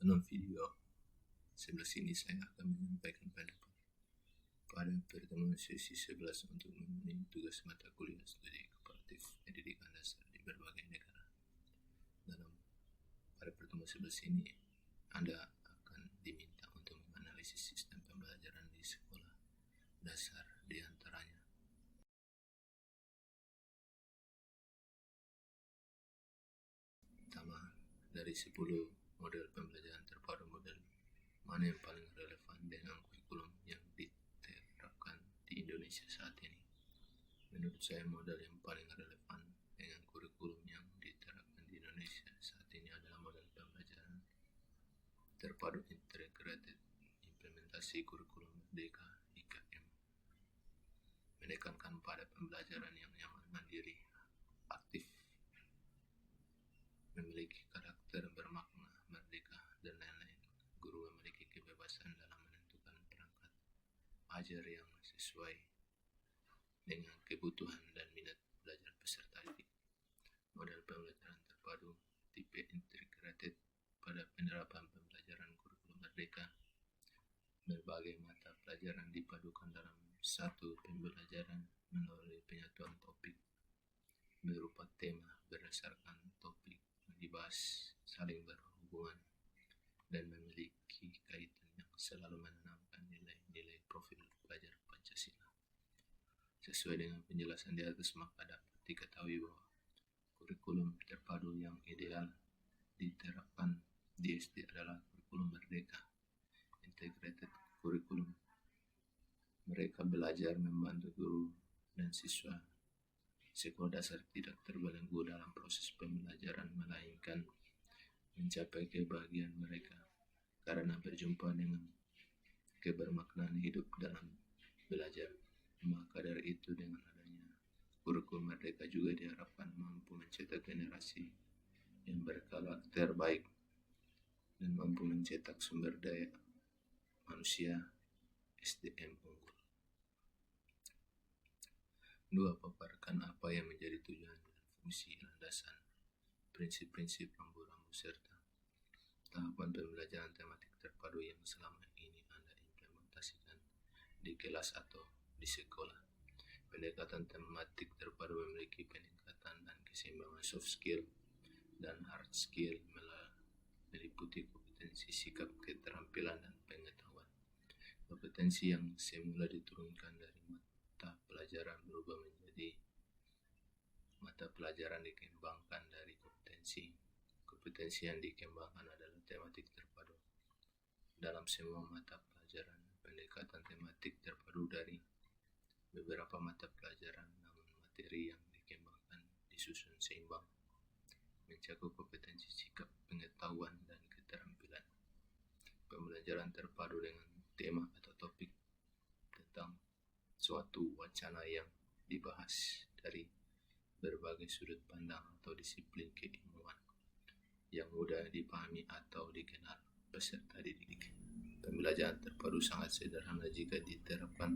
Dalam video sebelah sini saya akan menyampaikan pendapat pada pertemuan sesi 11 untuk memenuhi tugas mata kuliah studi komparatif pendidikan dasar di berbagai negara. Pada pertemuan sebelah sini, Anda akan diminta untuk menganalisis sistem pembelajaran di sekolah dasar di antaranya. Pertama, dari 10 model pembelajaran terpadu, model mana yang paling relevan dengan kurikulum yang diterapkan di Indonesia saat ini? Menurut saya, model yang paling relevan dengan kurikulum yang diterapkan di Indonesia saat ini adalah model pembelajaran terpadu integrated implementasi kurikulum merdeka IKM, menekankan pada pembelajaran yang nyaman, mandiri, aktif, memiliki karakter bermakna, merdeka, dan lain-lain. Guru memiliki kebebasan dalam menentukan perangkat ajar yang sesuai dengan kebutuhan dan minat belajar peserta didik. Model pembelajaran terpadu tipe integrated pada penerapan pembelajaran kurikulum merdeka. Berbagai mata pelajaran dipadukan dalam satu pembelajaran melalui penyatuan topik berupa tema berdasarkan topik yang dibahas saling berhubungan dan memiliki kaitan yang selalu menanamkan nilai-nilai profil pelajar Pancasila. Sesuai dengan penjelasan di atas, maka dapat diketahui bahwa kurikulum terpadu yang ideal diterapkan di SD adalah kurikulum merdeka integrated kurikulum. Mereka belajar membantu guru dan siswa sekolah dasar tidak terbelenggu dalam proses pembelajaran, melainkan mencapai kebahagiaan mereka karena berjumpa dengan kebermaknaan hidup dalam belajar. Maka dari itu, dengan adanya kurikulum merdeka juga diharapkan mampu mencetak generasi yang berkarakter baik dan mampu mencetak sumber daya manusia SDM unggul. 2. Paparkan apa yang menjadi tujuan dan fungsi landasan, prinsip-prinsip rambu-rambu serta tahapan pembelajaran tematik terpadu yang selama ini Anda implementasikan di kelas atau di sekolah. Pendekatan tematik terpadu memiliki peningkatan dan keseimbangan soft skill dan hard skill, meliputi kompetensi, sikap, keterampilan, dan pengetahuan. Kompetensi yang semula diturunkan dari mata pelajaran berubah menjadi mata pelajaran dikembangkan dari kompetensi. Kompetensi yang dikembangkan adalah tematik terpadu dalam semua mata pelajaran. Pendekatan tematik terpadu dari beberapa mata pelajaran, namun materi yang dikembangkan disusun seimbang, mencakup kompetensi, sikap, pengetahuan, dan keterampilan. Pembelajaran terpadu dengan tema atau topik tentang suatu wacana yang dibahas dari berbagai sudut pandang atau disiplin keilmuan yang mudah dipahami atau dikenal peserta didik. Pembelajaran terpadu sangat sederhana jika diterapkan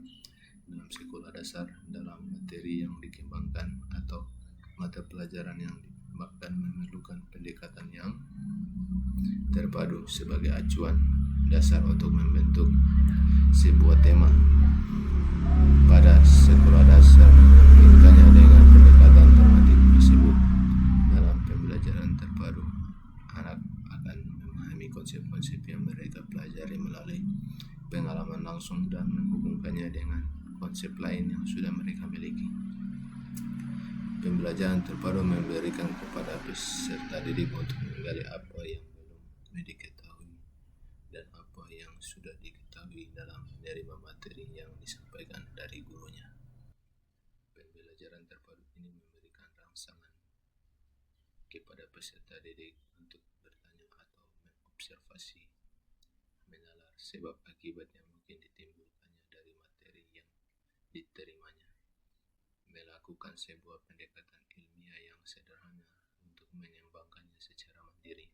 dalam sekolah dasar dalam materi yang dikembangkan atau mata pelajaran yang dikembangkan, memerlukan pendekatan yang terpadu sebagai acuan dasar untuk membentuk sebuah tema. Pada sekolah dasar, memungkinkannya dengan pendekatan tematik tersebut dalam pembelajaran terpadu, anak akan memahami konsep-konsep yang mereka pelajari melalui pengalaman langsung dan menghubungkannya dengan konsep lain yang sudah mereka miliki. Pembelajaran terpadu memberikan kepada peserta didik untuk menggali apa yang belum diketahui dan apa yang sudah diketahui dalam menerima materi yang disampaikan dari gurunya. Pembelajaran terpadu ini memberikan rangsangan kepada peserta didik untuk bertanya atau mengobservasi, menalar sebab akibat yang mungkin ditimbulkannya dari materi yang diterimanya, melakukan sebuah pendekatan ilmiah yang sederhana untuk mengembangkannya secara mandiri.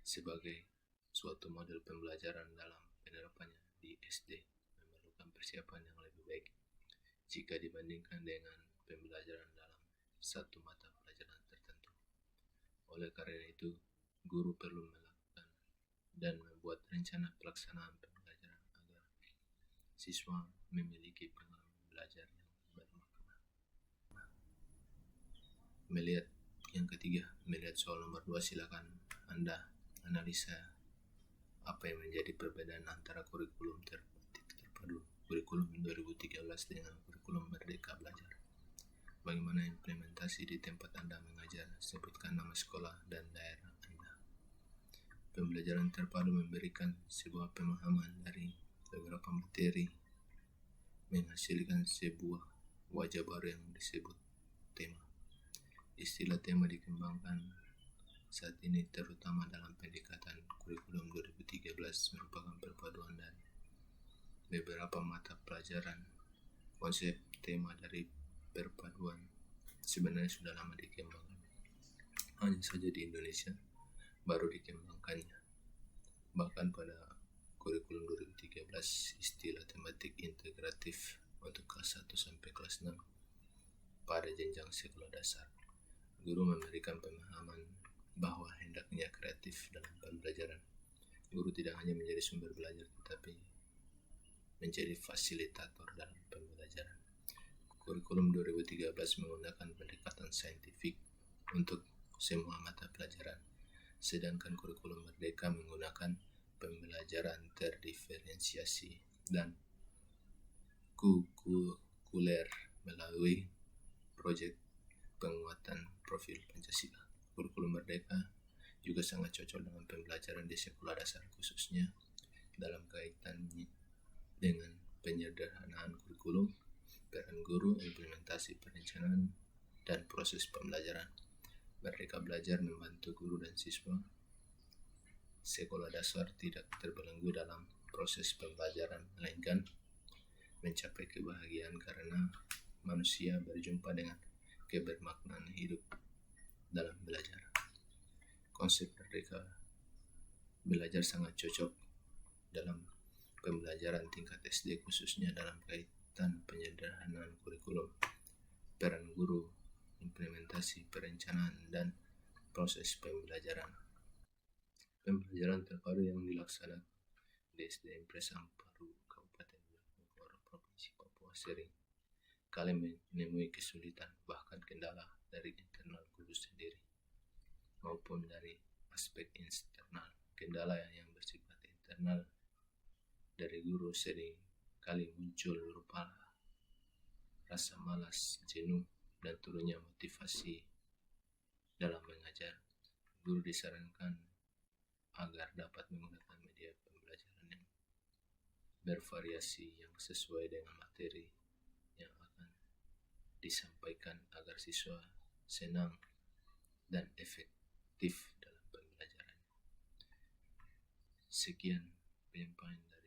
Sebagai suatu model pembelajaran dalam penerapannya di SD memerlukan persiapan yang lebih baik jika dibandingkan dengan pembelajaran dalam satu mata pelajaran tertentu. Oleh karena itu, guru perlu melakukan dan membuat rencana pelaksanaan pembelajaran agar siswa memiliki pengalaman belajar yang bermakna. Melihat yang ketiga, melihat soal nomor 2, silakan Anda analisa apa yang menjadi perbedaan antara kurikulum terpadu kurikulum 2013 dengan kurikulum Merdeka Belajar. Bagaimana implementasi di tempat Anda mengajar? Sebutkan nama sekolah dan daerah Anda. Pembelajaran terpadu memberikan sebuah pemahaman dari beberapa materi, menghasilkan sebuah wajah baru yang disebut tema. Istilah tema dikembangkan saat ini terutama dalam pendekatan kurikulum 2013 merupakan perpaduan dari beberapa mata pelajaran. Konsep tema dari perpaduan sebenarnya sudah lama dikembangkan, hanya saja di Indonesia baru dikembangkannya. Bahkan pada kurikulum 2013 istilah tematik integratif untuk kelas 1 sampai kelas 6 pada jenjang sekolah dasar. Guru memberikan pemahaman bahwa hendaknya kreatif dalam pembelajaran. Guru tidak hanya menjadi sumber belajar tetapi menjadi fasilitator dalam pembelajaran. Kurikulum 2013 menggunakan pendekatan saintifik untuk semua mata pelajaran, sedangkan kurikulum Merdeka menggunakan pembelajaran terdiferensiasi dan kurikuler melalui proyek penguatan profil Pancasila. Kurikulum Merdeka juga sangat cocok dengan pembelajaran di sekolah dasar, khususnya dalam kaitannya dengan penyederhanaan kurikulum, peran guru, implementasi perencanaan, dan proses pembelajaran. Merdeka Belajar membantu guru dan siswa sekolah dasar tidak terbelenggu dalam proses pembelajaran, melainkan mencapai kebahagiaan karena manusia berjumpa dengan kebermaknaan hidup dalam belajar. Konsep Merdeka Belajar sangat cocok dalam pembelajaran tingkat SD, khususnya dalam kaitan penyederhanaan kurikulum, peran guru, implementasi perencanaan, dan proses pembelajaran. Pembelajaran terpadu yang dilaksanakan di SDN Presamparu, Kabupaten Bojonegoro, Provinsi Papua sering kali menemui kesulitan, bahkan kendala dari internal guru sendiri maupun dari aspek eksternal. Kendala yang bersifat internal dari guru sering kali muncul berupa rasa malas, jenuh, dan turunnya motivasi dalam mengajar. Guru disarankan agar dapat menggunakan media pembelajaran yang bervariasi yang sesuai dengan materi yang akan disampaikan agar siswa senang dan efektif dalam pembelajaran. Sekian penyampaian dari